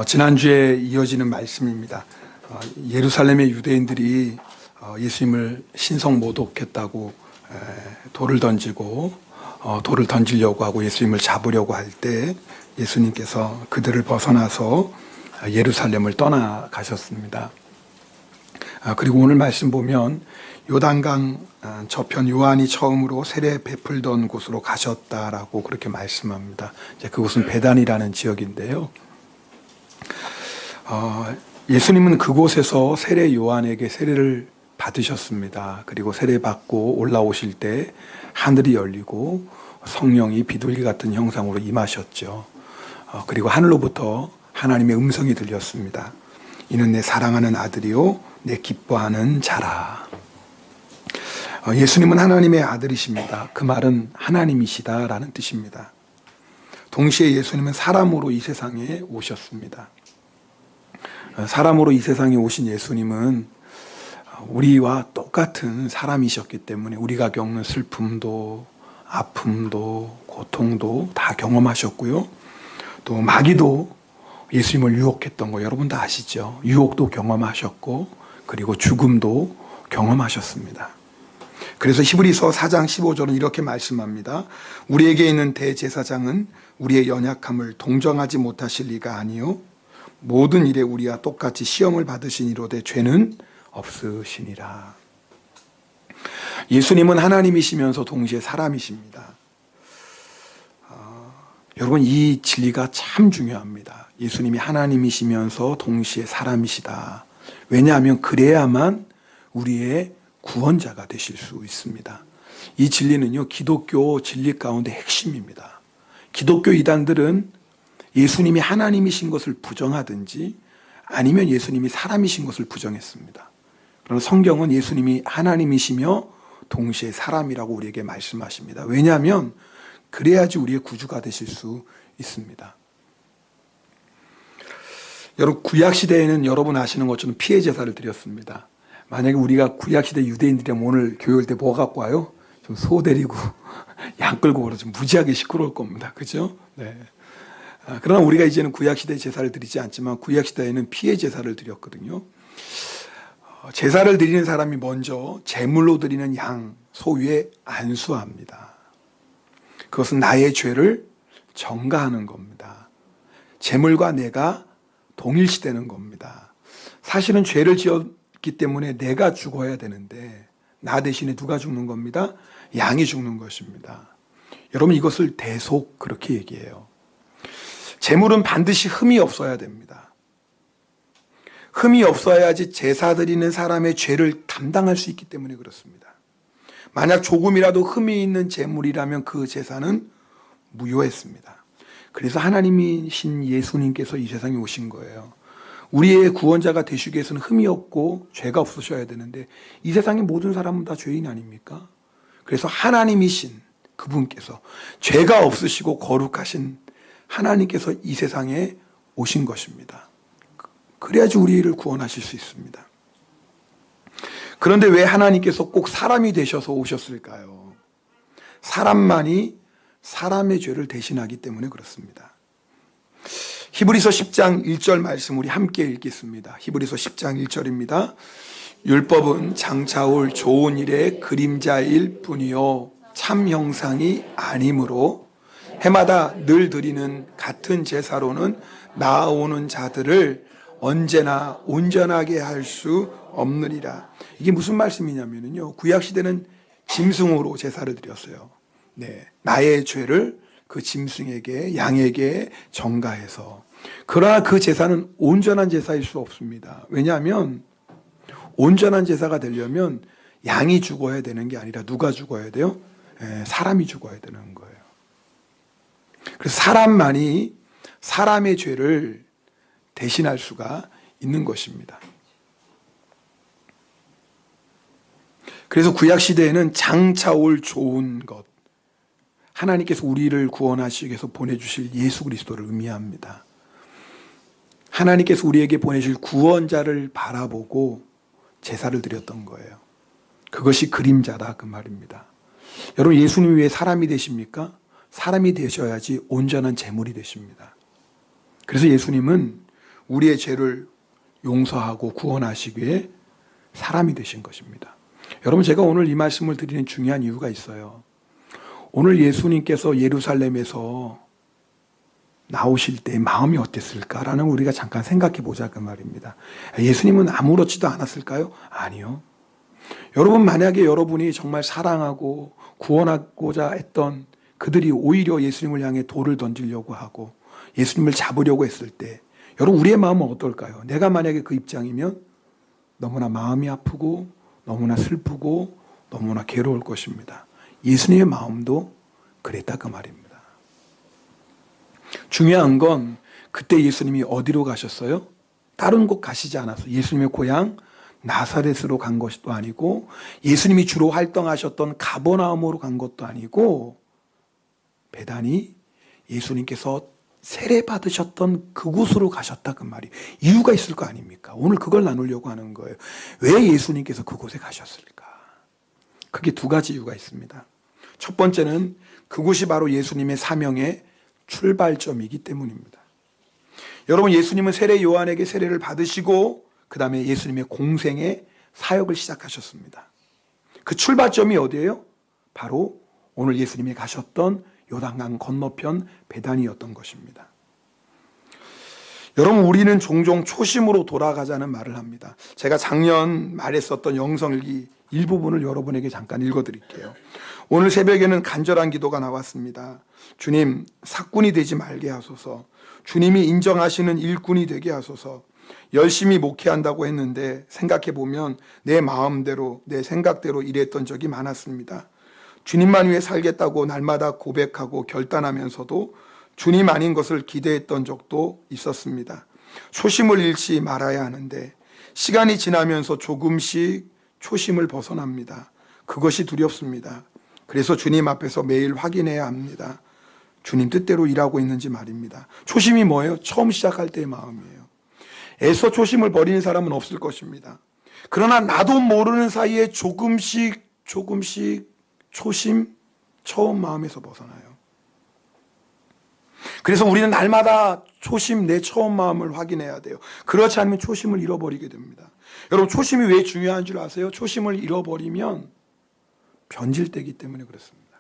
지난주에 이어지는 말씀입니다. 예루살렘의 유대인들이 예수님을 신성 모독했다고 돌을 던지고 돌을 던지려고 하고 예수님을 잡으려고 할 때 예수님께서 그들을 벗어나서 예루살렘을 떠나가셨습니다. 그리고 오늘 말씀 보면 요단강 저편 요한이 처음으로 세례 베풀던 곳으로 가셨다라고 그렇게 말씀합니다. 이제 그곳은 베단이라는 지역인데요. 예수님은 그곳에서 세례 요한에게 세례를 받으셨습니다. 그리고 세례 받고 올라오실 때 하늘이 열리고 성령이 비둘기 같은 형상으로 임하셨죠. 그리고 하늘로부터 하나님의 음성이 들렸습니다. 이는 내 사랑하는 아들이요 내 기뻐하는 자라. 예수님은 하나님의 아들이십니다. 그 말은 하나님이시다라는 뜻입니다. 동시에 예수님은 사람으로 이 세상에 오셨습니다. 사람으로 이 세상에 오신 예수님은 우리와 똑같은 사람이셨기 때문에 우리가 겪는 슬픔도 아픔도 고통도 다 경험하셨고요. 또 마귀도 예수님을 유혹했던 거 여러분 다 아시죠? 유혹도 경험하셨고 그리고 죽음도 경험하셨습니다. 그래서 히브리서 4장 15절은 이렇게 말씀합니다. 우리에게 있는 대제사장은 우리의 연약함을 동정하지 못하실 리가 아니요 모든 일에 우리와 똑같이 시험을 받으시니로되 죄는 없으시니라. 예수님은 하나님이시면서 동시에 사람이십니다. 여러분 이 진리가 참 중요합니다. 예수님이 하나님이시면서 동시에 사람이시다. 왜냐하면 그래야만 우리의 구원자가 되실 수 있습니다. 이 진리는요 기독교 진리 가운데 핵심입니다. 기독교 이단들은 예수님이 하나님이신 것을 부정하든지 아니면 예수님이 사람이신 것을 부정했습니다. 그러나 성경은 예수님이 하나님이시며 동시에 사람이라고 우리에게 말씀하십니다. 왜냐하면 그래야지 우리의 구주가 되실 수 있습니다. 여러분 구약시대에는 여러분 아시는 것처럼 피해 제사를 드렸습니다. 만약에 우리가 구약시대 유대인들이라면 오늘 교회 올 때 뭐 갖고 와요? 좀 소 데리고 양 끌고 오라 좀 무지하게 시끄러울 겁니다. 그죠? 네. 그러나 우리가 이제는 구약시대 제사를 드리지 않지만 구약시대에는 피해 제사를 드렸거든요. 제사를 드리는 사람이 먼저 제물로 드리는 양, 소 위에 안수합니다. 그것은 나의 죄를 전가하는 겁니다. 제물과 내가 동일시되는 겁니다. 사실은 죄를 지었기 때문에 내가 죽어야 되는데 나 대신에 누가 죽는 겁니다? 양이 죽는 것입니다. 여러분 이것을 대속 그렇게 얘기해요. 제물은 반드시 흠이 없어야 됩니다. 흠이 없어야지 제사 드리는 사람의 죄를 감당할 수 있기 때문에 그렇습니다. 만약 조금이라도 흠이 있는 제물이라면 그 제사는 무효했습니다. 그래서 하나님이신 예수님께서 이 세상에 오신 거예요. 우리의 구원자가 되시기 위해서는 흠이 없고 죄가 없으셔야 되는데 이 세상의 모든 사람은 다 죄인 아닙니까? 그래서 하나님이신 그분께서 죄가 없으시고 거룩하신 하나님께서 이 세상에 오신 것입니다. 그래야지 우리를 구원하실 수 있습니다. 그런데 왜 하나님께서 꼭 사람이 되셔서 오셨을까요? 사람만이 사람의 죄를 대신하기 때문에 그렇습니다. 히브리서 10장 1절 말씀 우리 함께 읽겠습니다. 히브리서 10장 1절입니다. 율법은 장차 올 좋은 일의 그림자일 뿐이요 참 형상이 아니므로 해마다 늘 드리는 같은 제사로는 나아오는 자들을 언제나 온전하게 할 수 없느니라. 이게 무슨 말씀이냐면요. 구약시대는 짐승으로 제사를 드렸어요. 네, 나의 죄를 그 짐승에게 양에게 전가해서. 그러나 그 제사는 온전한 제사일 수 없습니다. 왜냐하면 온전한 제사가 되려면 양이 죽어야 되는 게 아니라 누가 죽어야 돼요? 사람이 죽어야 되는 거예요. 그래서 사람만이 사람의 죄를 대신할 수가 있는 것입니다. 그래서 구약시대에는 장차 올 좋은 것, 하나님께서 우리를 구원하시기 위해서 보내주실 예수 그리스도를 의미합니다. 하나님께서 우리에게 보내실 구원자를 바라보고 제사를 드렸던 거예요. 그것이 그림자다 그 말입니다. 여러분 예수님이 왜 사람이 되십니까? 사람이 되셔야지 온전한 제물이 되십니다. 그래서 예수님은 우리의 죄를 용서하고 구원하시기 위해 사람이 되신 것입니다. 여러분, 제가 오늘 이 말씀을 드리는 중요한 이유가 있어요. 오늘 예수님께서 예루살렘에서 나오실 때 마음이 어땠을까라는 걸 우리가 잠깐 생각해 보자 그 말입니다. 예수님은 아무렇지도 않았을까요? 아니요. 여러분, 만약에 여러분이 정말 사랑하고 구원하고자 했던 그들이 오히려 예수님을 향해 돌을 던지려고 하고 예수님을 잡으려고 했을 때 여러분, 우리의 마음은 어떨까요? 내가 만약에 그 입장이면 너무나 마음이 아프고 너무나 슬프고 너무나 괴로울 것입니다. 예수님의 마음도 그랬다 그 말입니다. 중요한 건 그때 예수님이 어디로 가셨어요? 다른 곳 가시지 않았어요. 예수님의 고향 나사렛으로 간 것도 아니고 예수님이 주로 활동하셨던 가버나움으로 간 것도 아니고 베다니 예수님께서 세례 받으셨던 그곳으로 가셨다 그 말이 이유가 있을 거 아닙니까? 오늘 그걸 나누려고 하는 거예요. 왜 예수님께서 그곳에 가셨을까? 그게 두 가지 이유가 있습니다. 첫 번째는 그곳이 바로 예수님의 사명의 출발점이기 때문입니다. 여러분, 예수님은 세례 요한에게 세례를 받으시고 그 다음에 예수님의 공생의 사역을 시작하셨습니다. 그 출발점이 어디예요? 바로 오늘 예수님이 가셨던 요단강 건너편 베다니였던 것입니다. 여러분, 우리는 종종 초심으로 돌아가자는 말을 합니다. 제가 작년 말에 썼던 영성일기 일부분을 여러분에게 잠깐 읽어드릴게요. 오늘 새벽에는 간절한 기도가 나왔습니다. 주님, 사꾼이 되지 말게 하소서. 주님이 인정하시는 일꾼이 되게 하소서. 열심히 목회한다고 했는데 생각해보면 내 마음대로 내 생각대로 일했던 적이 많았습니다. 주님만 위해 살겠다고 날마다 고백하고 결단하면서도 주님 아닌 것을 기대했던 적도 있었습니다. 초심을 잃지 말아야 하는데 시간이 지나면서 조금씩 초심을 벗어납니다. 그것이 두렵습니다. 그래서 주님 앞에서 매일 확인해야 합니다. 주님 뜻대로 일하고 있는지 말입니다. 초심이 뭐예요? 처음 시작할 때의 마음이에요. 애써 초심을 버리는 사람은 없을 것입니다. 그러나 나도 모르는 사이에 조금씩 초심, 처음 마음에서 벗어나요. 그래서 우리는 날마다 초심, 내 처음 마음을 확인해야 돼요. 그렇지 않으면 초심을 잃어버리게 됩니다. 여러분, 초심이 왜 중요한 줄 아세요? 초심을 잃어버리면 변질되기 때문에 그렇습니다.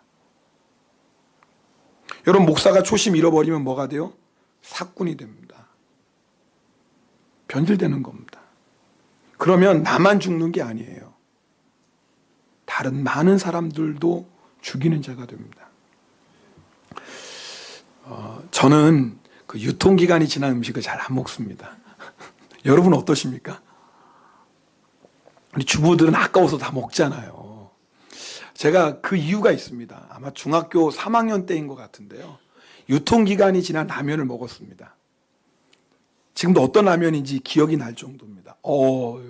여러분, 목사가 초심 잃어버리면 뭐가 돼요? 사꾼이 됩니다. 변질되는 겁니다. 그러면 나만 죽는 게 아니에요. 다른 많은 사람들도 죽이는 자가 됩니다. 저는 그 유통기간이 지난 음식을 잘 안 먹습니다. 여러분 어떠십니까? 우리 주부들은 아까워서 다 먹잖아요. 제가 그 이유가 있습니다. 아마 중학교 3학년 때인 것 같은데요. 유통기간이 지난 라면을 먹었습니다. 지금도 어떤 라면인지 기억이 날 정도입니다.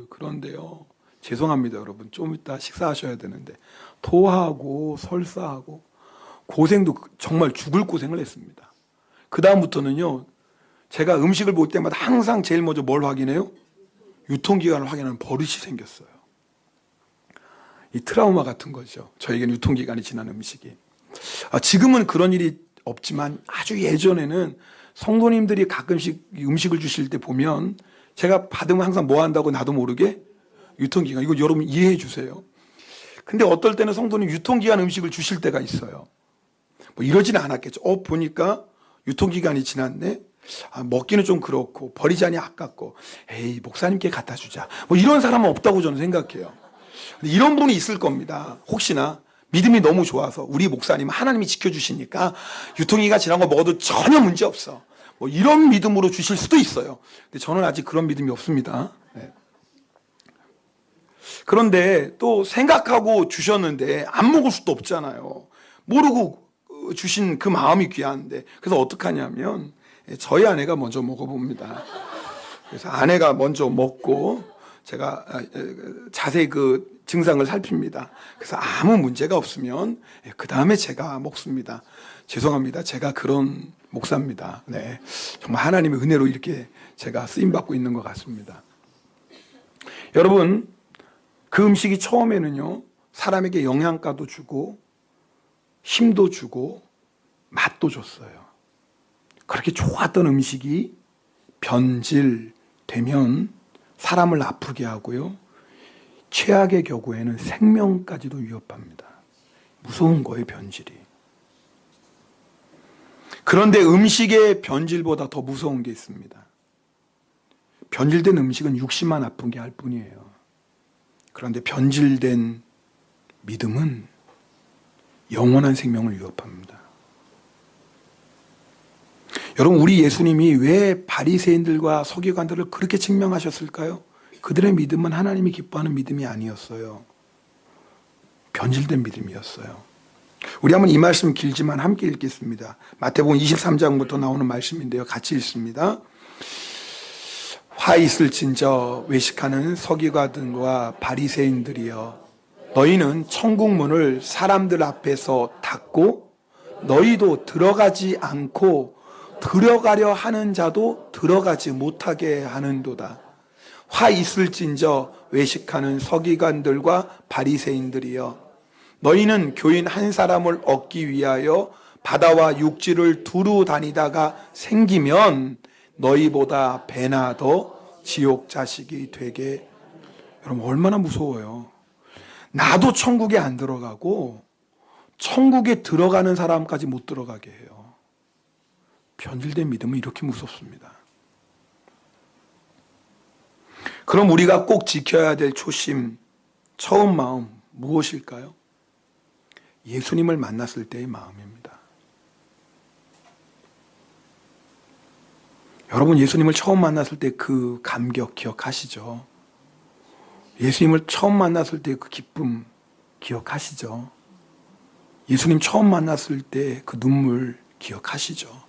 그런데요. 죄송합니다, 여러분. 좀 이따 식사하셔야 되는데 토하고 설사하고 고생도 정말 죽을 고생을 했습니다. 그 다음부터는요. 제가 음식을 볼 때마다 항상 제일 먼저 뭘 확인해요? 유통기간을 확인하는 버릇이 생겼어요. 이 트라우마 같은 거죠. 저에게는 유통기간이 지난 음식이. 지금은 그런 일이 없지만 아주 예전에는 성도님들이 가끔씩 음식을 주실 때 보면 제가 받으면 항상 뭐 한다고 나도 모르게 유통기간, 이거 여러분 이해해 주세요. 근데 어떨 때는 성도님 유통기간 음식을 주실 때가 있어요. 뭐 이러지는 않았겠죠. 보니까 유통기간이 지났네. 먹기는 좀 그렇고 버리자니 아깝고 에이 목사님께 갖다 주자. 뭐 이런 사람은 없다고 저는 생각해요. 근데 이런 분이 있을 겁니다. 혹시나 믿음이 너무 좋아서 우리 목사님은 하나님이 지켜주시니까 유통기간 지난 거 먹어도 전혀 문제 없어. 뭐 이런 믿음으로 주실 수도 있어요. 근데 저는 아직 그런 믿음이 없습니다. 네. 그런데 또 생각하고 주셨는데 안 먹을 수도 없잖아요. 모르고 주신 그 마음이 귀한데. 그래서 어떡하냐면 저희 아내가 먼저 먹어봅니다. 그래서 아내가 먼저 먹고 제가 자세히 그 증상을 살핍니다. 그래서 아무 문제가 없으면 그 다음에 제가 먹습니다. 죄송합니다. 제가 그런 목사입니다. 네, 정말 하나님의 은혜로 이렇게 제가 쓰임받고 있는 것 같습니다. 여러분, 그 음식이 처음에는요 사람에게 영양가도 주고 힘도 주고 맛도 줬어요. 그렇게 좋았던 음식이 변질되면 사람을 아프게 하고요. 최악의 경우에는 생명까지도 위협합니다. 무서운 거예요, 변질이. 그런데 음식의 변질보다 더 무서운 게 있습니다. 변질된 음식은 육신만 아프게 할 뿐이에요. 그런데 변질된 믿음은 영원한 생명을 위협합니다. 여러분, 우리 예수님이 왜 바리새인들과 서기관들을 그렇게 증명하셨을까요? 그들의 믿음은 하나님이 기뻐하는 믿음이 아니었어요. 변질된 믿음이었어요. 우리 한번 이 말씀 길지만 함께 읽겠습니다. 마태복음 23장부터 나오는 말씀인데요. 같이 읽습니다. 화 있을진저 외식하는 서기관들과 바리새인들이여, 너희는 천국 문을 사람들 앞에서 닫고 너희도 들어가지 않고 들어가려 하는 자도 들어가지 못하게 하는도다. 화 있을진저 외식하는 서기관들과 바리새인들이여, 너희는 교인 한 사람을 얻기 위하여 바다와 육지를 두루 다니다가 생기면 너희보다 배나 더 지옥 자식이 되게. 여러분, 얼마나 무서워요. 나도 천국에 안 들어가고 천국에 들어가는 사람까지 못 들어가게 해요. 변질된 믿음은 이렇게 무섭습니다. 그럼 우리가 꼭 지켜야 될 초심, 처음 마음 무엇일까요? 예수님을 만났을 때의 마음입니다. 여러분, 예수님을 처음 만났을 때 그 감격 기억하시죠? 예수님을 처음 만났을 때 그 기쁨 기억하시죠? 예수님 처음 만났을 때 그 눈물 기억하시죠?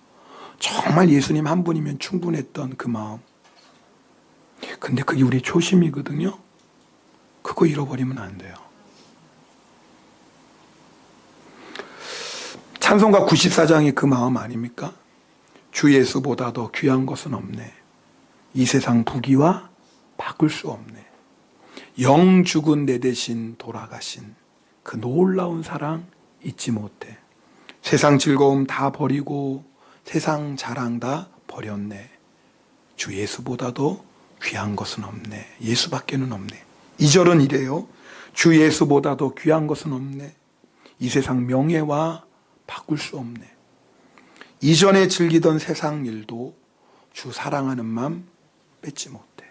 정말 예수님 한 분이면 충분했던 그 마음. 근데 그게 우리 초심이거든요. 그거 잃어버리면 안 돼요. 찬송가 94장이 그 마음 아닙니까? 주 예수보다 더 귀한 것은 없네. 이 세상 부귀와 바꿀 수 없네. 영 죽은 내 대신 돌아가신 그 놀라운 사랑 잊지 못해. 세상 즐거움 다 버리고 세상 자랑 다 버렸네. 주 예수보다도 귀한 것은 없네. 예수밖에는 없네. 2절은 이래요. 주 예수보다도 귀한 것은 없네. 이 세상 명예와 바꿀 수 없네. 이전에 즐기던 세상 일도 주 사랑하는 마음 뺏지 못해.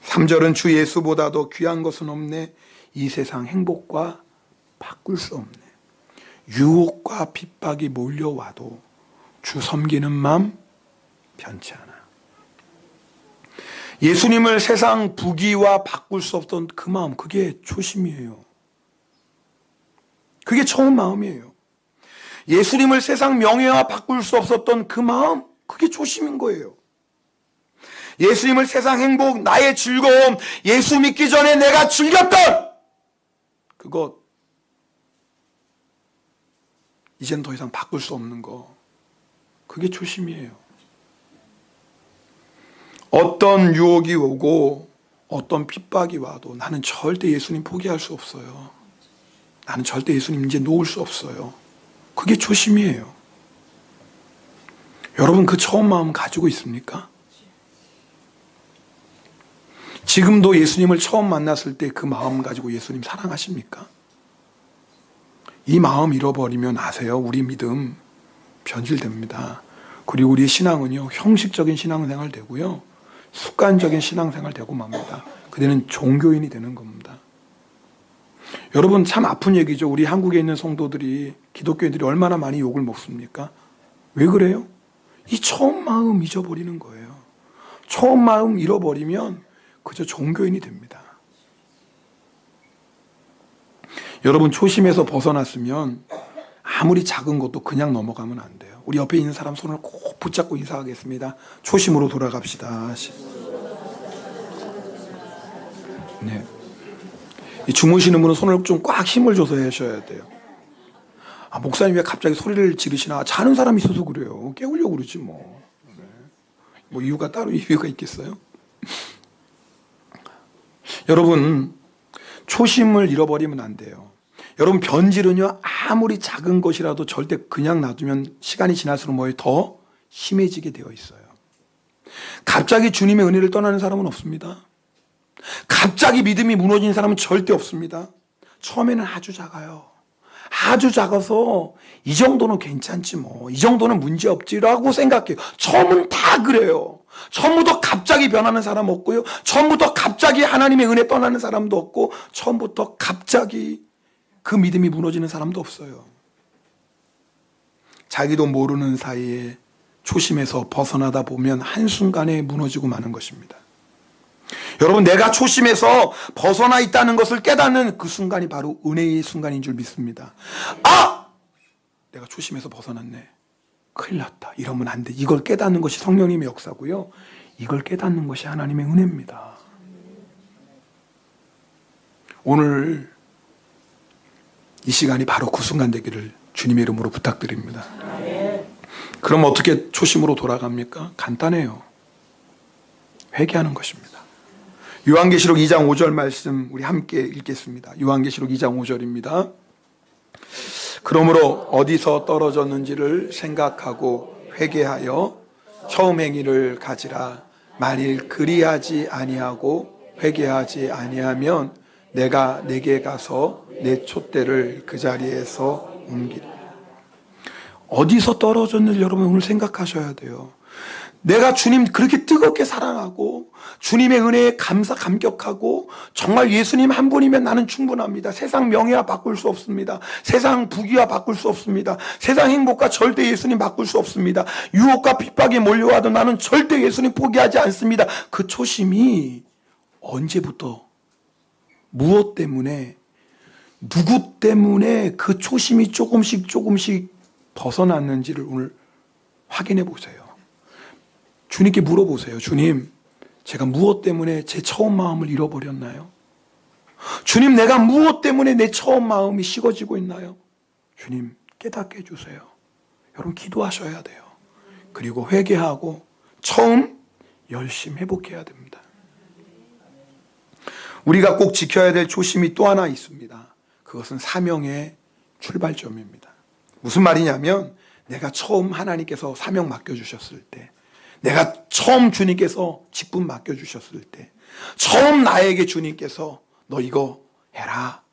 3절은 주 예수보다도 귀한 것은 없네. 이 세상 행복과 바꿀 수 없네. 유혹과 핍박이 몰려와도 주 섬기는 마음 변치 않아. 예수님을 세상 부귀와 바꿀 수 없던 그 마음, 그게 초심이에요. 그게 처음 마음이에요. 예수님을 세상 명예와 바꿀 수 없었던 그 마음, 그게 초심인 거예요. 예수님을 세상 행복, 나의 즐거움, 예수 믿기 전에 내가 즐겼던 그것, 이젠 더 이상 바꿀 수 없는 거, 그게 초심이에요. 어떤 유혹이 오고 어떤 핍박이 와도 나는 절대 예수님 포기할 수 없어요. 나는 절대 예수님 이제 놓을 수 없어요. 그게 초심이에요. 여러분, 그 처음 마음 가지고 있습니까? 지금도 예수님을 처음 만났을 때 그 마음 가지고 예수님 사랑하십니까? 이 마음 잃어버리면 아세요? 우리 믿음 변질됩니다. 그리고 우리의 신앙은요, 형식적인 신앙생활 되고요, 습관적인 신앙생활 되고 맙니다. 그때는 종교인이 되는 겁니다. 여러분, 참 아픈 얘기죠. 우리 한국에 있는 성도들이, 기독교인들이 얼마나 많이 욕을 먹습니까? 왜 그래요? 이 처음 마음 잊어버리는 거예요. 처음 마음 잃어버리면 그저 종교인이 됩니다. 여러분, 초심에서 벗어났으면 아무리 작은 것도 그냥 넘어가면 안 돼요. 우리 옆에 있는 사람 손을 꼭 붙잡고 인사하겠습니다. 초심으로 돌아갑시다. 네. 이 주무시는 분은 손을 좀 꽉 힘을 줘서 하셔야 돼요. 아, 목사님 왜 갑자기 소리를 지르시나? 자는 사람이 있어서 그래요. 깨우려고 그러지 뭐. 네. 뭐 이유가 따로 이유가 있겠어요? 여러분, 초심을 잃어버리면 안 돼요. 여러분, 변질은요, 아무리 작은 것이라도 절대 그냥 놔두면 시간이 지날수록 뭐예요? 더 심해지게 되어 있어요. 갑자기 주님의 은혜를 떠나는 사람은 없습니다. 갑자기 믿음이 무너진 사람은 절대 없습니다. 처음에는 아주 작아요. 아주 작아서 이 정도는 괜찮지 뭐, 이 정도는 문제없지라고 생각해요. 처음은 다 그래요. 처음부터 갑자기 변하는 사람 없고요. 처음부터 갑자기 하나님의 은혜 떠나는 사람도 없고, 처음부터 갑자기 그 믿음이 무너지는 사람도 없어요. 자기도 모르는 사이에 초심에서 벗어나다 보면 한순간에 무너지고 마는 것입니다. 여러분, 내가 초심에서 벗어나 있다는 것을 깨닫는 그 순간이 바로 은혜의 순간인 줄 믿습니다. 아! 내가 초심에서 벗어났네. 큰일 났다. 이러면 안 돼. 이걸 깨닫는 것이 성령님의 역사고요. 이걸 깨닫는 것이 하나님의 은혜입니다. 오늘 이 시간이 바로 그 순간 되기를 주님의 이름으로 부탁드립니다. 그럼 어떻게 초심으로 돌아갑니까? 간단해요. 회개하는 것입니다. 요한계시록 2장 5절 말씀 우리 함께 읽겠습니다. 요한계시록 2장 5절입니다. 그러므로 어디서 떨어졌는지를 생각하고 회개하여 처음 행위를 가지라. 만일 그리하지 아니하고 회개하지 아니하면 내가 내게 가서 내 촛대를 그 자리에서 옮기리. 어디서 떨어졌는지 여러분 오늘 생각하셔야 돼요. 내가 주님 그렇게 뜨겁게 사랑하고 주님의 은혜에 감격하고 정말 예수님 한 분이면 나는 충분합니다. 세상 명예와 바꿀 수 없습니다. 세상 부귀와 바꿀 수 없습니다. 세상 행복과 절대 예수님 바꿀 수 없습니다. 유혹과 핍박에 몰려와도 나는 절대 예수님 포기하지 않습니다. 그 초심이 언제부터 무엇 때문에 누구 때문에 그 초심이 조금씩 벗어났는지를 오늘 확인해 보세요. 주님께 물어보세요. 주님, 제가 무엇 때문에 제 처음 마음을 잃어버렸나요? 주님, 내가 무엇 때문에 내 처음 마음이 식어지고 있나요? 주님, 깨닫게 해주세요. 여러분 기도하셔야 돼요. 그리고 회개하고 처음 열심히 회복해야 됩니다. 우리가 꼭 지켜야 될 초심이 또 하나 있습니다. 그것은 사명의 출발점입니다. 무슨 말이냐면 내가 처음 하나님께서 사명 맡겨주셨을 때, 내가 처음 주님께서 직분 맡겨주셨을 때, 처음 나에게 주님께서 너 이거 해라,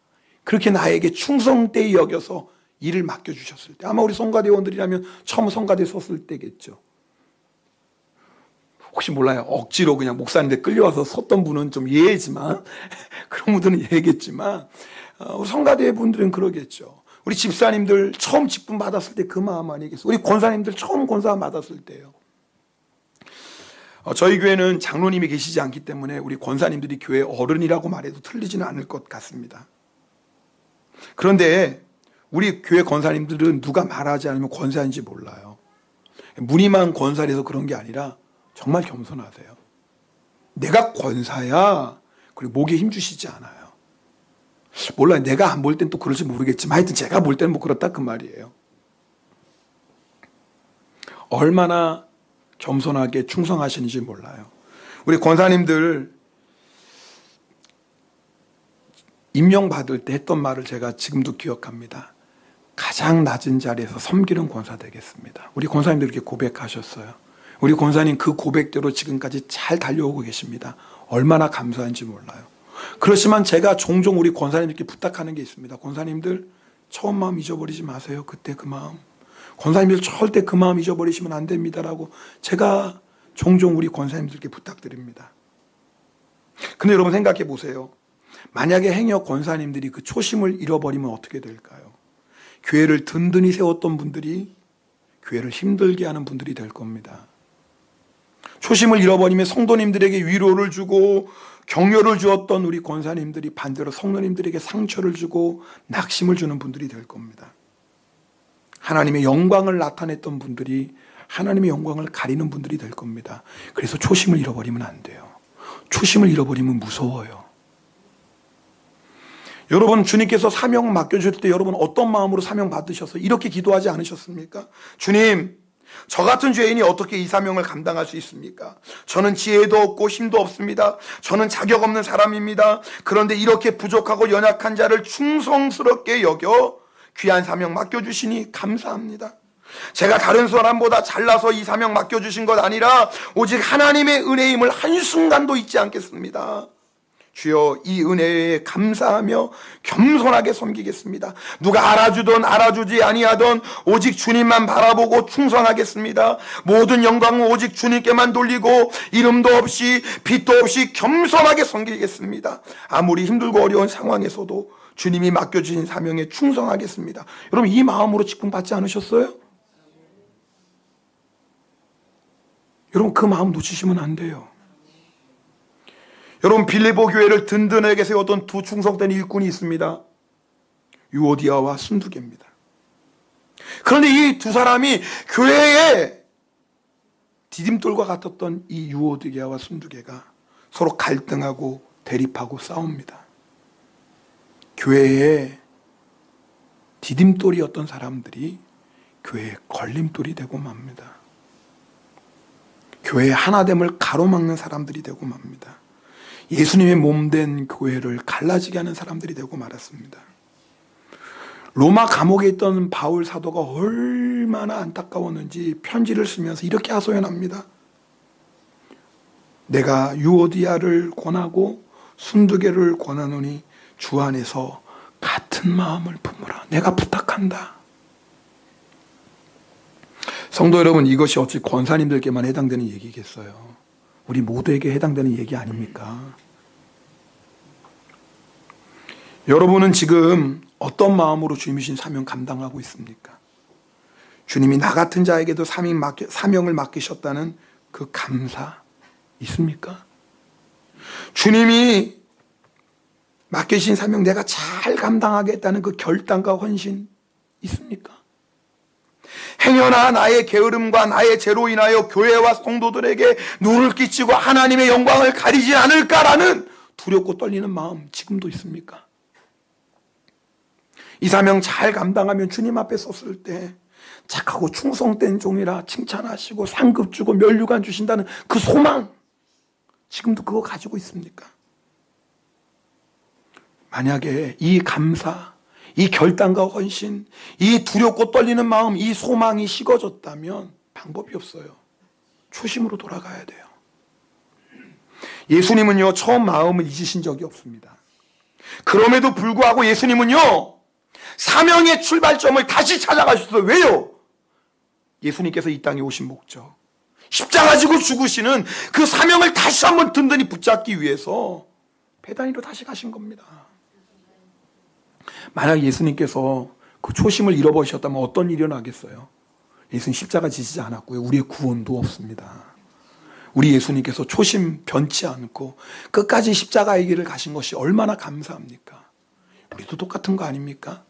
그렇게 나에게 충성되이 여겨서 일을 맡겨주셨을 때, 아마 우리 성가대원들이라면 처음 성가대 섰을 때겠죠. 혹시 몰라요. 억지로 그냥 목사님들 끌려와서 섰던 분은 좀 예지만 그런 분들은 예겠지만 우리 성가대 분들은 그러겠죠. 우리 집사님들 처음 직분 받았을 때 그 마음 아니겠어요? 우리 권사님들 처음 권사 받았을 때요. 저희 교회는 장로님이 계시지 않기 때문에 우리 권사님들이 교회 어른이라고 말해도 틀리지는 않을 것 같습니다. 그런데 우리 교회 권사님들은 누가 말하지 않으면 권사인지 몰라요. 무늬만 권사라서 그런 게 아니라 정말 겸손하세요. 내가 권사야. 그리고 목에 힘주시지 않아요. 몰라요. 내가 안 볼 땐 또 그럴지 모르겠지만 하여튼 제가 볼 때는 뭐 그렇다 그 말이에요. 얼마나 겸손하게 충성하시는지 몰라요. 우리 권사님들 임명받을 때 했던 말을 제가 지금도 기억합니다. 가장 낮은 자리에서 섬기는 권사 되겠습니다. 우리 권사님들 이렇게 고백하셨어요. 우리 권사님 그 고백대로 지금까지 잘 달려오고 계십니다. 얼마나 감사한지 몰라요. 그렇지만 제가 종종 우리 권사님들께 부탁하는 게 있습니다. 권사님들 처음 마음 잊어버리지 마세요. 그때 그 마음. 권사님들 절대 그 마음 잊어버리시면 안 됩니다라고 제가 종종 우리 권사님들께 부탁드립니다. 근데 여러분 생각해 보세요. 만약에 행여 권사님들이 그 초심을 잃어버리면 어떻게 될까요? 교회를 든든히 세웠던 분들이 교회를 힘들게 하는 분들이 될 겁니다. 초심을 잃어버리면 성도님들에게 위로를 주고 격려를 주었던 우리 권사님들이 반대로 성도님들에게 상처를 주고 낙심을 주는 분들이 될 겁니다. 하나님의 영광을 나타냈던 분들이 하나님의 영광을 가리는 분들이 될 겁니다. 그래서 초심을 잃어버리면 안 돼요. 초심을 잃어버리면 무서워요. 여러분 주님께서 사명 맡겨주실 때 여러분 어떤 마음으로 사명 받으셔서 이렇게 기도하지 않으셨습니까? 주님, 저 같은 죄인이 어떻게 이 사명을 감당할 수 있습니까? 저는 지혜도 없고 힘도 없습니다. 저는 자격 없는 사람입니다. 그런데 이렇게 부족하고 연약한 자를 충성스럽게 여겨 귀한 사명 맡겨주시니 감사합니다. 제가 다른 사람보다 잘나서 이 사명 맡겨주신 것 아니라 오직 하나님의 은혜임을 한순간도 잊지 않겠습니다. 주여, 이 은혜에 감사하며 겸손하게 섬기겠습니다. 누가 알아주든 알아주지 아니하든 오직 주님만 바라보고 충성하겠습니다. 모든 영광은 오직 주님께만 돌리고 이름도 없이 빛도 없이 겸손하게 섬기겠습니다. 아무리 힘들고 어려운 상황에서도 주님이 맡겨주신 사명에 충성하겠습니다. 여러분, 이 마음으로 직분 받지 않으셨어요? 여러분, 그 마음 놓치시면 안 돼요. 여러분, 빌립보 교회를 든든하게 세웠던 두 충성된 일꾼이 있습니다. 유오디아와 순두계입니다. 그런데 이 두 사람이 교회의 디딤돌과 같았던 이 유오디아와 순두계가 서로 갈등하고 대립하고 싸웁니다. 교회의 디딤돌이었던 사람들이 교회의 걸림돌이 되고 맙니다. 교회의 하나됨을 가로막는 사람들이 되고 맙니다. 예수님의 몸된 교회를 갈라지게 하는 사람들이 되고 말았습니다. 로마 감옥에 있던 바울 사도가 얼마나 안타까웠는지 편지를 쓰면서 이렇게 하소연합니다. 내가 유오디아를 권하고 순두계를 권하노니 주 안에서 같은 마음을 품으라. 내가 부탁한다. 성도 여러분, 이것이 어찌 권사님들께만 해당되는 얘기겠어요? 우리 모두에게 해당되는 얘기 아닙니까? 여러분은 지금 어떤 마음으로 주님이 주신 사명 감당하고 있습니까? 주님이 나 같은 자에게도 사명을 맡기셨다는 그 감사 있습니까? 주님이 맡기신 사명 내가 잘 감당하겠다는 그 결단과 헌신 있습니까? 행여나 나의 게으름과 나의 죄로 인하여 교회와 성도들에게 눈을 끼치고 하나님의 영광을 가리지 않을까라는 두렵고 떨리는 마음 지금도 있습니까? 이 사명 잘 감당하면 주님 앞에 섰을 때 착하고 충성된 종이라 칭찬하시고 상급 주고 면류관 주신다는 그 소망 지금도 그거 가지고 있습니까? 만약에 이 감사, 이 결단과 헌신, 이 두렵고 떨리는 마음, 이 소망이 식어졌다면 방법이 없어요. 초심으로 돌아가야 돼요. 예수님은요, 처음 마음을 잊으신 적이 없습니다. 그럼에도 불구하고 예수님은요, 사명의 출발점을 다시 찾아가셨어요. 왜요? 예수님께서 이 땅에 오신 목적, 십자가 지고 죽으시는 그 사명을 다시 한번 든든히 붙잡기 위해서 베다니로 다시 가신 겁니다. 만약 예수님께서 그 초심을 잃어버리셨다면 어떤 일이 일어나겠어요? 예수님 십자가 지시지 않았고요. 우리의 구원도 없습니다. 우리 예수님께서 초심 변치 않고 끝까지 십자가의 길을 가신 것이 얼마나 감사합니까? 우리도 똑같은 거 아닙니까?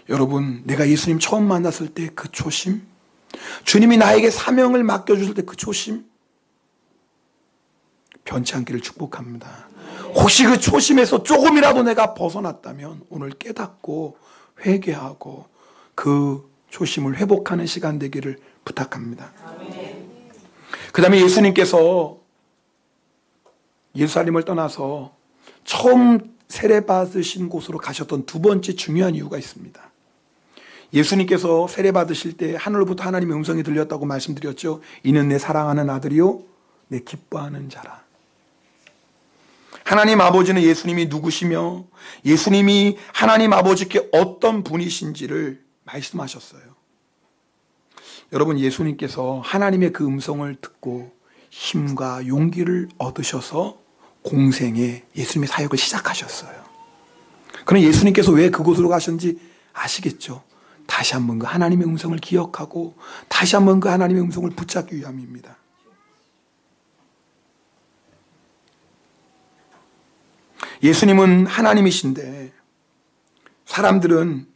여러분, 내가 예수님 처음 만났을 때 그 초심, 주님이 나에게 사명을 맡겨주실 때 그 초심 변치 않기를 축복합니다. 혹시 그 초심에서 조금이라도 내가 벗어났다면 오늘 깨닫고 회개하고 그 초심을 회복하는 시간 되기를 부탁합니다. 그 다음에 예수님께서 예루살렘을 떠나서 처음 세례받으신 곳으로 가셨던 두 번째 중요한 이유가 있습니다. 예수님께서 세례받으실 때 하늘로부터 하나님의 음성이 들렸다고 말씀드렸죠. 이는 내 사랑하는 아들이요 내 기뻐하는 자라. 하나님 아버지는 예수님이 누구시며 예수님이 하나님 아버지께 어떤 분이신지를 말씀하셨어요. 여러분, 예수님께서 하나님의 그 음성을 듣고 힘과 용기를 얻으셔서 공생에 예수님의 사역을 시작하셨어요. 그럼 예수님께서 왜 그곳으로 가셨는지 아시겠죠? 다시 한번 그 하나님의 음성을 기억하고 다시 한번 그 하나님의 음성을 붙잡기 위함입니다. 예수님은 하나님이신데 사람들은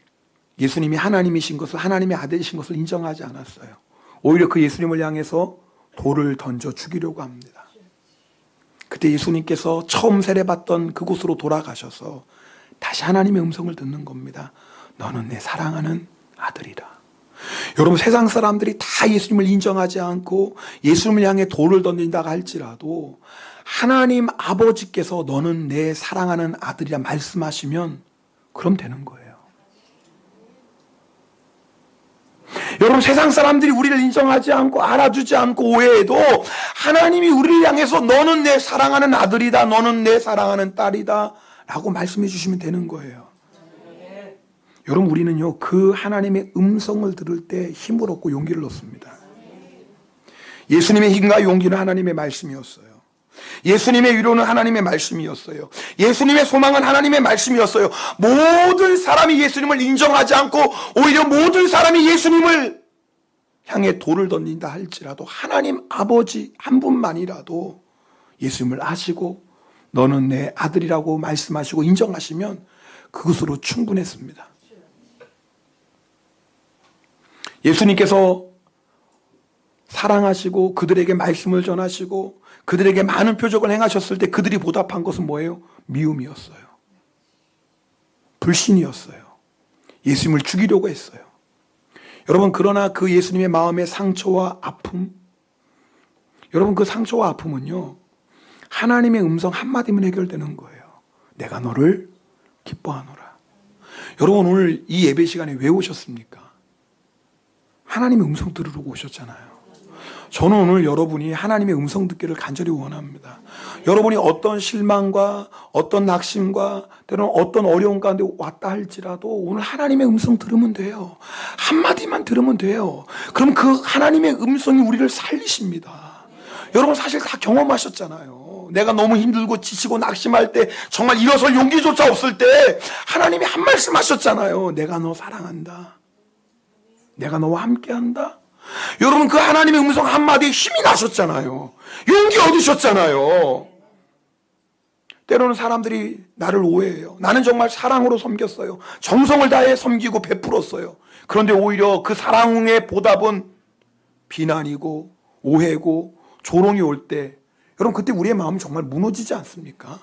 예수님이 하나님이신 것을, 하나님의 아들이신 것을 인정하지 않았어요. 오히려 그 예수님을 향해서 돌을 던져 죽이려고 합니다. 그때 예수님께서 처음 세례받던 그곳으로 돌아가셔서 다시 하나님의 음성을 듣는 겁니다. 너는 내 사랑하는 아들이라. 여러분, 세상 사람들이 다 예수님을 인정하지 않고 예수님을 향해 돌을 던진다고 할지라도 하나님 아버지께서 너는 내 사랑하는 아들이라 말씀하시면 그럼 되는 거예요. 여러분, 세상 사람들이 우리를 인정하지 않고 알아주지 않고 오해해도 하나님이 우리를 향해서 너는 내 사랑하는 아들이다, 너는 내 사랑하는 딸이다 라고 말씀해 주시면 되는 거예요. 여러분, 우리는요 그 하나님의 음성을 들을 때 힘을 얻고 용기를 얻습니다. 예수님의 힘과 용기는 하나님의 말씀이었어요. 예수님의 위로는 하나님의 말씀이었어요. 예수님의 소망은 하나님의 말씀이었어요. 모든 사람이 예수님을 인정하지 않고 오히려 모든 사람이 예수님을 향해 돌을 던진다 할지라도 하나님 아버지 한 분만이라도 예수님을 아시고 너는 내 아들이라고 말씀하시고 인정하시면 그것으로 충분했습니다. 예수님께서 사랑하시고 그들에게 말씀을 전하시고 그들에게 많은 표적을 행하셨을 때 그들이 보답한 것은 뭐예요? 미움이었어요. 불신이었어요. 예수님을 죽이려고 했어요. 여러분, 그러나 그 예수님의 마음의 상처와 아픔, 여러분, 그 상처와 아픔은요 하나님의 음성 한마디면 해결되는 거예요. 내가 너를 기뻐하노라. 여러분, 오늘 이 예배 시간에 왜 오셨습니까? 하나님의 음성 들으러 오셨잖아요. 저는 오늘 여러분이 하나님의 음성 듣기를 간절히 원합니다. 여러분이 어떤 실망과 어떤 낙심과 때로는 어떤 어려움 가운데 왔다 할지라도 오늘 하나님의 음성 들으면 돼요. 한마디만 들으면 돼요. 그럼 그 하나님의 음성이 우리를 살리십니다. 여러분, 사실 다 경험하셨잖아요. 내가 너무 힘들고 지치고 낙심할 때, 정말 일어설 용기조차 없을 때 하나님이 한 말씀 하셨잖아요. 내가 너 사랑한다. 내가 너와 함께한다. 여러분, 그 하나님의 음성 한마디에 힘이 나셨잖아요. 용기 얻으셨잖아요. 때로는 사람들이 나를 오해해요. 나는 정말 사랑으로 섬겼어요. 정성을 다해 섬기고 베풀었어요. 그런데 오히려 그 사랑의 보답은 비난이고 오해고 조롱이 올 때, 여러분, 그때 우리의 마음은 정말 무너지지 않습니까?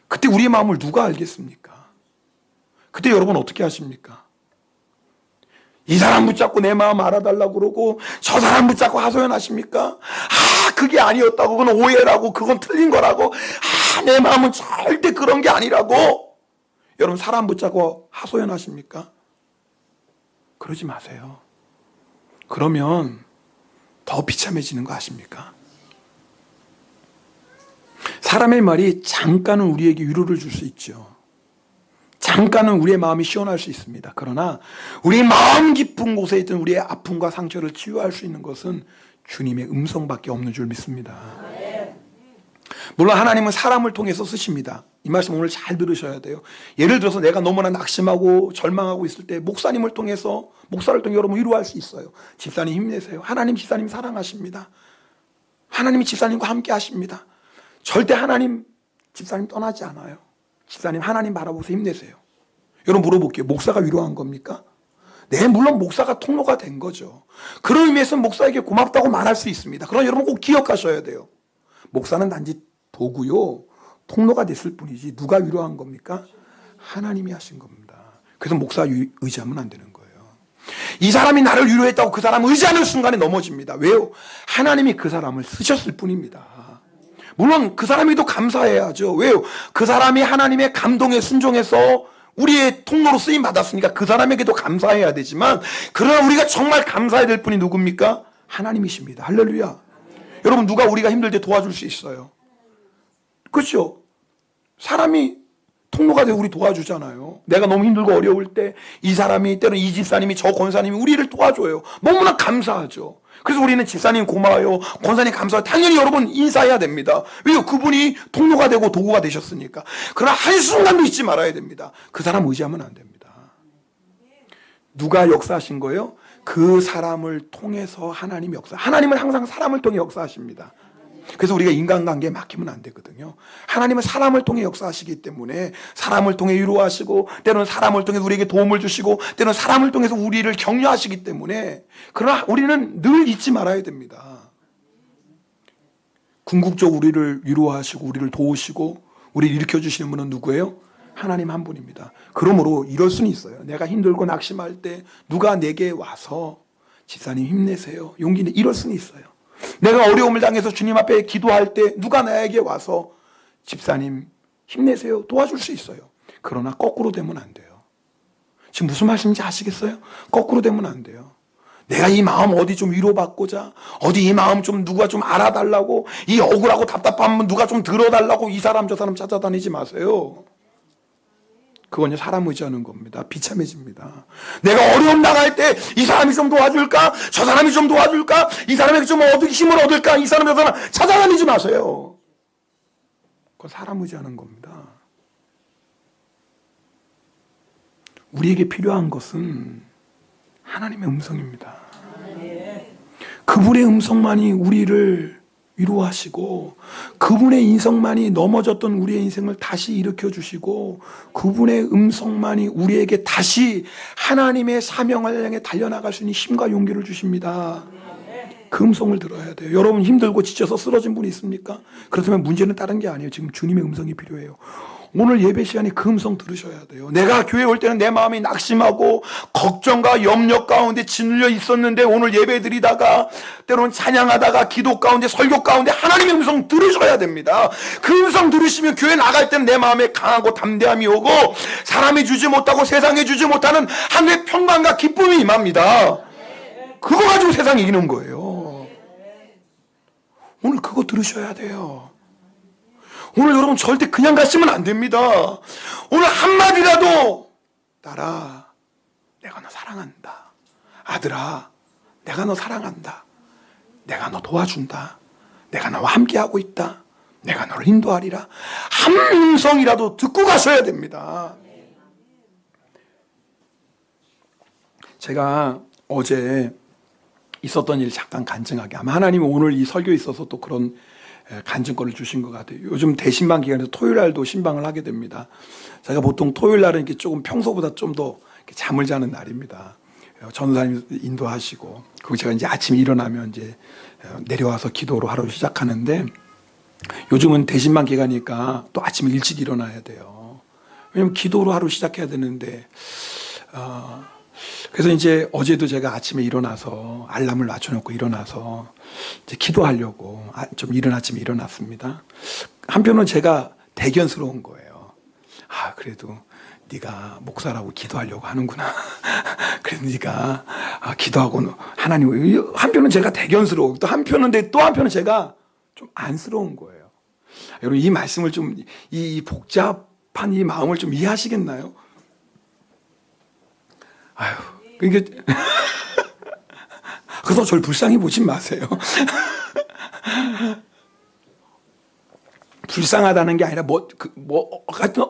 그때 우리의 마음을 누가 알겠습니까? 그때 여러분 어떻게 하십니까? 이 사람 붙잡고 내 마음 알아달라고 그러고 저 사람 붙잡고 하소연하십니까? 그게 아니었다고, 그건 오해라고, 그건 틀린 거라고, 내 마음은 절대 그런 게 아니라고 여러분 사람 붙잡고 하소연하십니까? 그러지 마세요. 그러면 더 비참해지는 거 아십니까? 사람의 말이 잠깐은 우리에게 위로를 줄 수 있죠. 잠깐은 우리의 마음이 시원할 수 있습니다. 그러나 우리 마음 깊은 곳에 있던 우리의 아픔과 상처를 치유할 수 있는 것은 주님의 음성밖에 없는 줄 믿습니다. 물론 하나님은 사람을 통해서 쓰십니다. 이 말씀 오늘 잘 들으셔야 돼요. 예를 들어서 내가 너무나 낙심하고 절망하고 있을 때 목사님을 통해서, 목사를 통해 여러분 위로할 수 있어요. 집사님 힘내세요. 하나님 집사님 사랑하십니다. 하나님이 집사님과 함께 하십니다. 절대 하나님 집사님 떠나지 않아요. 집사님 하나님 바라보면서 힘내세요. 여러분 물어볼게요. 목사가 위로한 겁니까? 네, 물론 목사가 통로가 된 거죠. 그런 의미에서 목사에게 고맙다고 말할 수 있습니다. 그러나 여러분 꼭 기억하셔야 돼요. 목사는 단지 도구요, 통로가 됐을 뿐이지 누가 위로한 겁니까? 하나님이 하신 겁니다. 그래서 목사 의지하면 안 되는 거예요. 이 사람이 나를 위로했다고 그 사람 의지하는 순간에 넘어집니다. 왜요? 하나님이 그 사람을 쓰셨을 뿐입니다. 물론 그 사람에도 감사해야죠. 왜요? 그 사람이 하나님의 감동에 순종해서 우리의 통로로 쓰임 받았으니까 그 사람에게도 감사해야 되지만, 그러나 우리가 정말 감사해야 될 분이 누굽니까? 하나님이십니다. 할렐루야. 여러분, 누가 우리가 힘들 때 도와줄 수 있어요? 그렇죠? 사람이 통로가 되어 우리 도와주잖아요. 내가 너무 힘들고 어려울 때 이 사람이, 때로는 이 집사님이, 저 권사님이 우리를 도와줘요. 너무나 감사하죠. 그래서 우리는 집사님 고마워요, 권사님 감사해요. 당연히 여러분 인사해야 됩니다. 왜요? 그분이 통로가 되고 도구가 되셨으니까. 그러나 한순간도 잊지 말아야 됩니다. 그 사람 의지하면 안 됩니다. 누가 역사하신 거예요? 그 사람을 통해서 하나님 역사. 하나님은 항상 사람을 통해 역사하십니다. 그래서 우리가 인간관계에 막히면 안 되거든요. 하나님은 사람을 통해 역사하시기 때문에 사람을 통해 위로하시고, 때로는 사람을 통해 우리에게 도움을 주시고, 때로는 사람을 통해서 우리를 격려하시기 때문에, 그러나 우리는 늘 잊지 말아야 됩니다. 궁극적으로 우리를 위로하시고 우리를 도우시고 우리를 일으켜주시는 분은 누구예요? 하나님 한 분입니다. 그러므로 이럴 수는 있어요. 내가 힘들고 낙심할 때 누가 내게 와서 집사님 힘내세요, 용기 내, 이럴 수는 있어요. 내가 어려움을 당해서 주님 앞에 기도할 때 누가 나에게 와서 집사님 힘내세요, 도와줄 수 있어요. 그러나 거꾸로 되면 안 돼요. 지금 무슨 말씀인지 아시겠어요? 거꾸로 되면 안 돼요. 내가 이 마음 어디 좀 위로받고자, 어디 이 마음 좀 누가 좀 알아달라고, 이 억울하고 답답하면 누가 좀 들어달라고 이 사람 저 사람 찾아다니지 마세요. 그건 사람 의지하는 겁니다. 비참해집니다. 내가 어려움 나갈 때 이 사람이 좀 도와줄까? 저 사람이 좀 도와줄까? 이 사람에게 좀 힘을 얻을까? 이 사람 저 사람 찾아다니지 마세요. 그건 사람 의지하는 겁니다. 우리에게 필요한 것은 하나님의 음성입니다. 그분의 음성만이 우리를 위로하시고, 그분의 인성만이 넘어졌던 우리의 인생을 다시 일으켜 주시고, 그분의 음성만이 우리에게 다시 하나님의 사명을 향해 달려나갈 수 있는 힘과 용기를 주십니다. 그 음성을 들어야 돼요. 여러분 힘들고 지쳐서 쓰러진 분이 있습니까? 그렇다면 문제는 다른 게 아니에요. 지금 주님의 음성이 필요해요. 오늘 예배 시간에 그 음성 들으셔야 돼요. 내가 교회 올 때는 내 마음이 낙심하고 걱정과 염려 가운데 짓눌려 있었는데, 오늘 예배 드리다가 때로는 찬양하다가 기도 가운데 설교 가운데 하나님의 음성 들으셔야 됩니다. 그 음성 들으시면 교회 나갈 때는 내 마음에 강하고 담대함이 오고, 사람이 주지 못하고 세상에 주지 못하는 하늘의 평강과 기쁨이 임합니다. 그거 가지고 세상이 이기는 거예요. 오늘 그거 들으셔야 돼요. 오늘 여러분 절대 그냥 가시면 안 됩니다. 오늘 한마디라도, 딸아, 내가 너 사랑한다. 아들아, 내가 너 사랑한다. 내가 너 도와준다. 내가 너와 함께하고 있다. 내가 너를 인도하리라. 한 음성이라도 듣고 가셔야 됩니다. 제가 어제 있었던 일 잠깐 간증하게, 아마 하나님은 오늘 이 설교에 있어서 또 그런 간증권을 주신 것 같아요. 요즘 대신방 기간에서 토요일 날도 신방을 하게 됩니다. 제가 보통 토요일 날은 이렇게 조금 평소보다 좀 더 잠을 자는 날입니다. 전도사님 인도하시고, 그리고 제가 이제 아침에 일어나면 이제 내려와서 기도로 하루 시작하는데, 요즘은 대신방 기간이니까 또 아침에 일찍 일어나야 돼요. 왜냐면 기도로 하루 시작해야 되는데, 그래서 이제 어제도 제가 아침에 일어나서 알람을 맞춰놓고 일어나서 이제 기도하려고 좀 이른 아침에 일어났습니다. 한편은 제가 대견스러운 거예요. 아, 그래도 네가 목사라고 기도하려고 하는구나. 그래도 네가 기도하고 하나님, 한편은 제가 대견스러워. 또 한편은 제가 좀 안쓰러운 거예요. 여러분 이 말씀을 좀, 이 복잡한 이 마음을 좀 이해하시겠나요? 아유, 그러니까 그래서 저를 불쌍히 보지 마세요. 불쌍하다는 게 아니라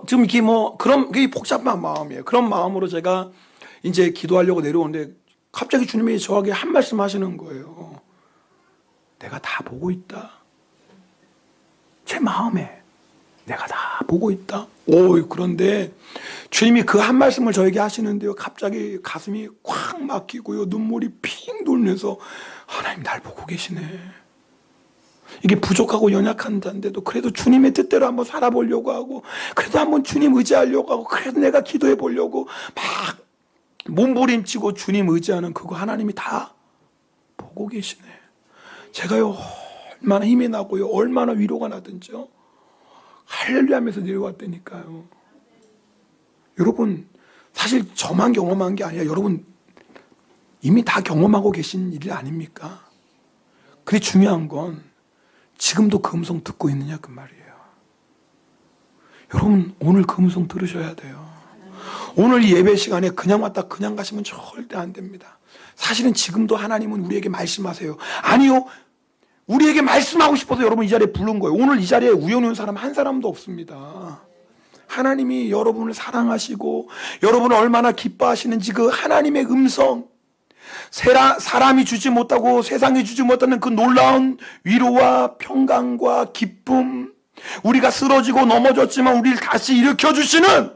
좀 이렇게 그런 게 복잡한 마음이에요. 그런 마음으로 제가 이제 기도하려고 내려오는데 갑자기 주님이 저에게 한 말씀 하시는 거예요. 내가 다 보고 있다. 제 마음에 내가 다 보고 있다. 그런데 주님이 그 한 말씀을 저에게 하시는데요, 갑자기 가슴이 콱 막히고요, 눈물이 핑 돌면서, 하나님 날 보고 계시네. 이게 부족하고 연약한 자인데도 그래도 주님의 뜻대로 한번 살아보려고 하고, 그래도 한번 주님 의지하려고 하고, 그래도 내가 기도해 보려고 막 몸부림치고 주님 의지하는 그거 하나님이 다 보고 계시네. 제가요 얼마나 힘이 나고요, 얼마나 위로가 나든지요, 할렐루야 하면서 내려왔다니까요. 여러분 사실 저만 경험한 게 아니라 여러분 이미 다 경험하고 계신 일 아닙니까? 그게 중요한 건 지금도 그 음성 듣고 있느냐 그 말이에요. 여러분 오늘 그 음성 들으셔야 돼요. 오늘 이 예배 시간에 그냥 왔다 그냥 가시면 절대 안 됩니다. 사실은 지금도 하나님은 우리에게 말씀하세요. 아니요, 우리에게 말씀하고 싶어서 여러분 이 자리에 부른 거예요. 오늘 이 자리에 우연히 온 사람 한 사람도 없습니다. 하나님이 여러분을 사랑하시고 여러분을 얼마나 기뻐하시는지 그 하나님의 음성, 사람이 주지 못하고 세상이 주지 못하는 그 놀라운 위로와 평강과 기쁨, 우리가 쓰러지고 넘어졌지만 우리를 다시 일으켜주시는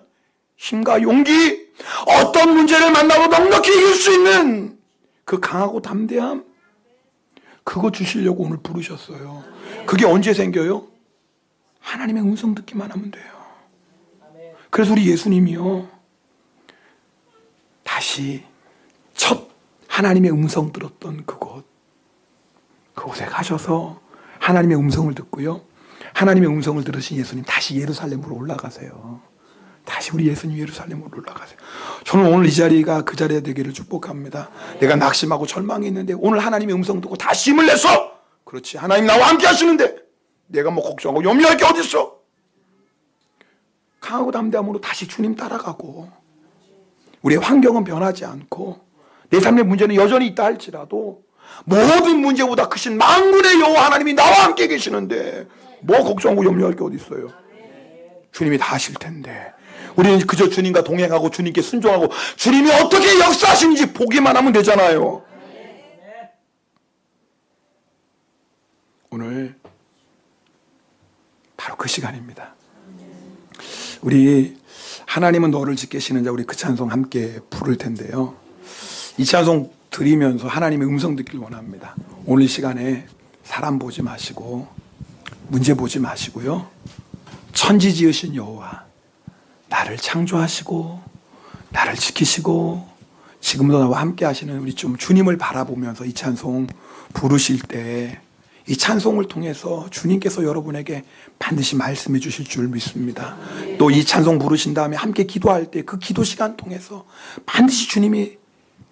힘과 용기, 어떤 문제를 만나도 넉넉히 이길 수 있는 그 강하고 담대함, 그거 주시려고 오늘 부르셨어요. 그게 언제 생겨요? 하나님의 음성 듣기만 하면 돼요. 그래서 우리 예수님이요, 다시 첫 하나님의 음성 들었던 그곳에 가셔서 하나님의 음성을 듣고요, 하나님의 음성을 들으신 예수님 다시 예루살렘으로 올라가세요. 다시 우리 예수님 예루살렘으로 올라가세요. 저는 오늘 이 자리가 그 자리가 되기를 축복합니다. 내가 낙심하고 절망했는데 오늘 하나님의 음성 듣고 다시 힘을 내서, 그렇지, 하나님 나와 함께 하시는데 내가 뭐 걱정하고 염려할 게 어디 있어? 강하고 담대함으로 다시 주님 따라가고, 우리의 환경은 변하지 않고 내 삶의 문제는 여전히 있다 할지라도 모든 문제보다 크신 만군의 여호와 하나님이 나와 함께 계시는데 뭐 걱정하고 염려할 게 어디 있어요? 주님이 다 하실 텐데 우리는 그저 주님과 동행하고 주님께 순종하고 주님이 어떻게 역사하시는지 보기만 하면 되잖아요. 오늘 바로 그 시간입니다. 우리 하나님은 너를 지키시는 자, 우리 그 찬송 함께 부를 텐데요. 이 찬송 드리면서 하나님의 음성 듣기를 원합니다. 오늘 이 시간에 사람 보지 마시고 문제 보지 마시고요, 천지 지으신 여호와, 나를 창조하시고 나를 지키시고 지금도 나와 함께 하시는 우리 좀 주님을 바라보면서 이 찬송 부르실 때 이 찬송을 통해서 주님께서 여러분에게 반드시 말씀해 주실 줄 믿습니다. 또 이 찬송 부르신 다음에 함께 기도할 때 그 기도 시간 통해서 반드시 주님이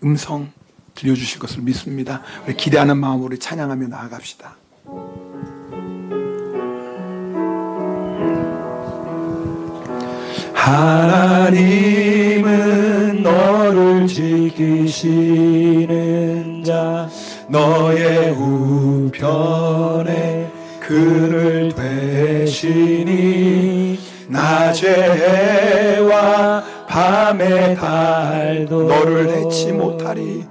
음성 들려주실 것을 믿습니다. 우리 기대하는 마음으로 찬양하며 나아갑시다. 하나님은 너를 지키시는 자, 너의 우편에 그를 대시니 낮의 해와 밤의 달도 너를 해치 못하리,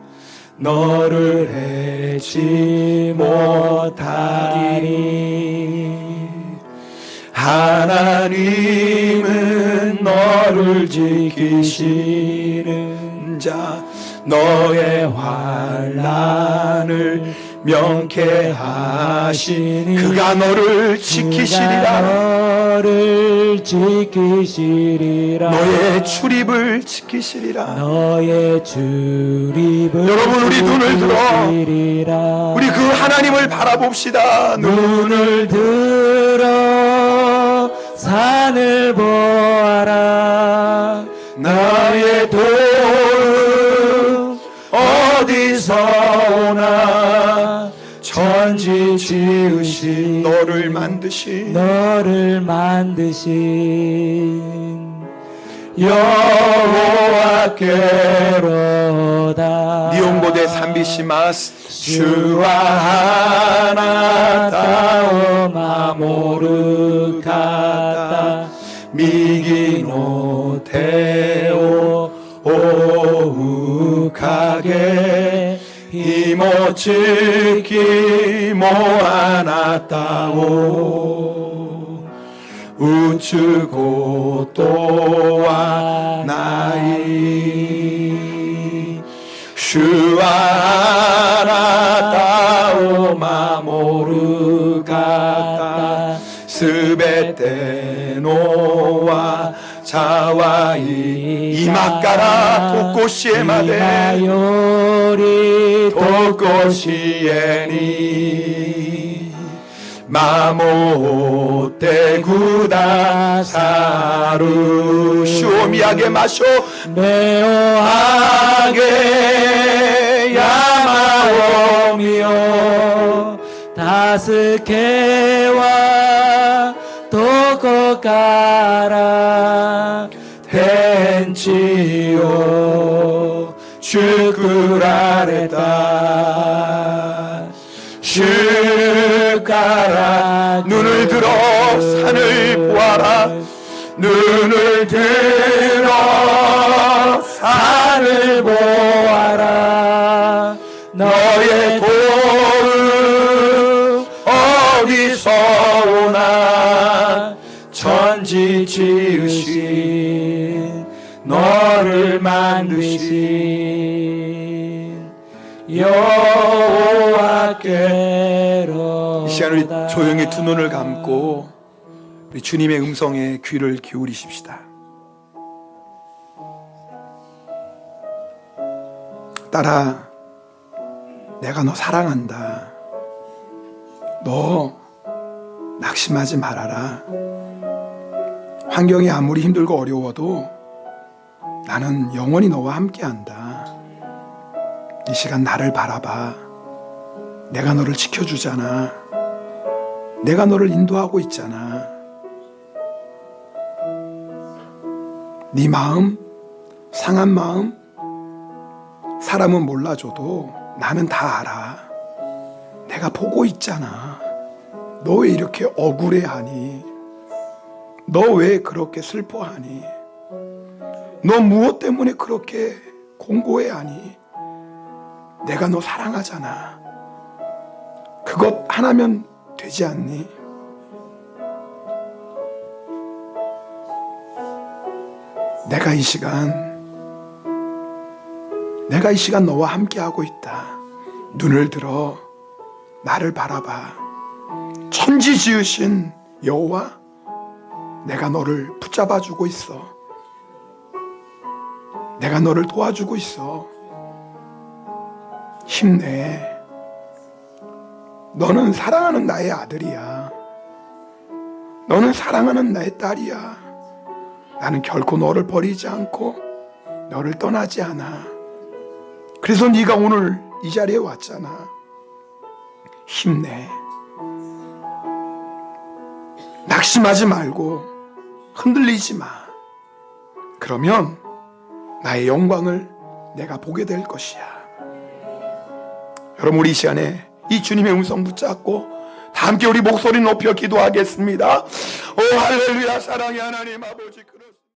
너를 해치 못하리니. 하나님은 너를 지키시는 자, 너의 환난을 명쾌하시니 그가 너를 지키시리라. 너를 지키시리라. 너의 출입을 지키시리라. 너의 출입을. 여러분, 우리 눈을 들어 우리 그 하나님을 바라봅시다. 눈을 들어 산을 보아라. 나의 도움 어디서 오나. 천지 지으신 너를 만드신 여호와께로다. 니온고데 산비시마스 주와 하나 다오 마모르 카타 미기노 테오 오우카게 이모츠키 모아나타오 우츠고 또와 나이 슈아나타오 마모르가타 스베테노와 자와이 이마까라 도코시에마데 도코시에니 마모테구다 사루 쇼미하게 마쇼 네오하게 야마오미오 다스케와 도코카라 텐치오 슈쿠라레타 슈카라. 눈을 들어 산을 보아라. 눈을 들어 산을 보아라. 너의 도움 어디서 오나. 천지 지으신 너를 만드신 여호와께로. 이 시간 우리 조용히 두 눈을 감고 우리 주님의 음성에 귀를 기울이십시다. 딸아, 내가 너 사랑한다. 너 낙심하지 말아라. 환경이 아무리 힘들고 어려워도 나는 영원히 너와 함께한다. 이 시간 나를 바라봐. 내가 너를 지켜주잖아. 내가 너를 인도하고 있잖아. 네 마음, 상한 마음, 사람은 몰라줘도 나는 다 알아. 내가 보고 있잖아. 너 왜 이렇게 억울해하니? 너 왜 그렇게 슬퍼하니? 너 무엇 때문에 그렇게 공고해하니? 내가 너 사랑하잖아. 그것 하나면 되지 않니? 내가 이 시간 너와 함께하고 있다. 눈을 들어 나를 바라봐. 천지 지으신 여호와, 내가 너를 붙잡아주고 있어. 내가 너를 도와주고 있어. 힘내. 너는 사랑하는 나의 아들이야. 너는 사랑하는 나의 딸이야. 나는 결코 너를 버리지 않고 너를 떠나지 않아. 그래서 네가 오늘 이 자리에 왔잖아. 힘내. 낙심하지 말고 흔들리지 마. 그러면 나의 영광을 내가 보게 될 것이야. 여러분, 우리 이 시간에 이 주님의 음성 붙잡고 다 함께 우리 목소리 높여 기도하겠습니다. 오 할렐루야. 사랑의 하나님 아버지.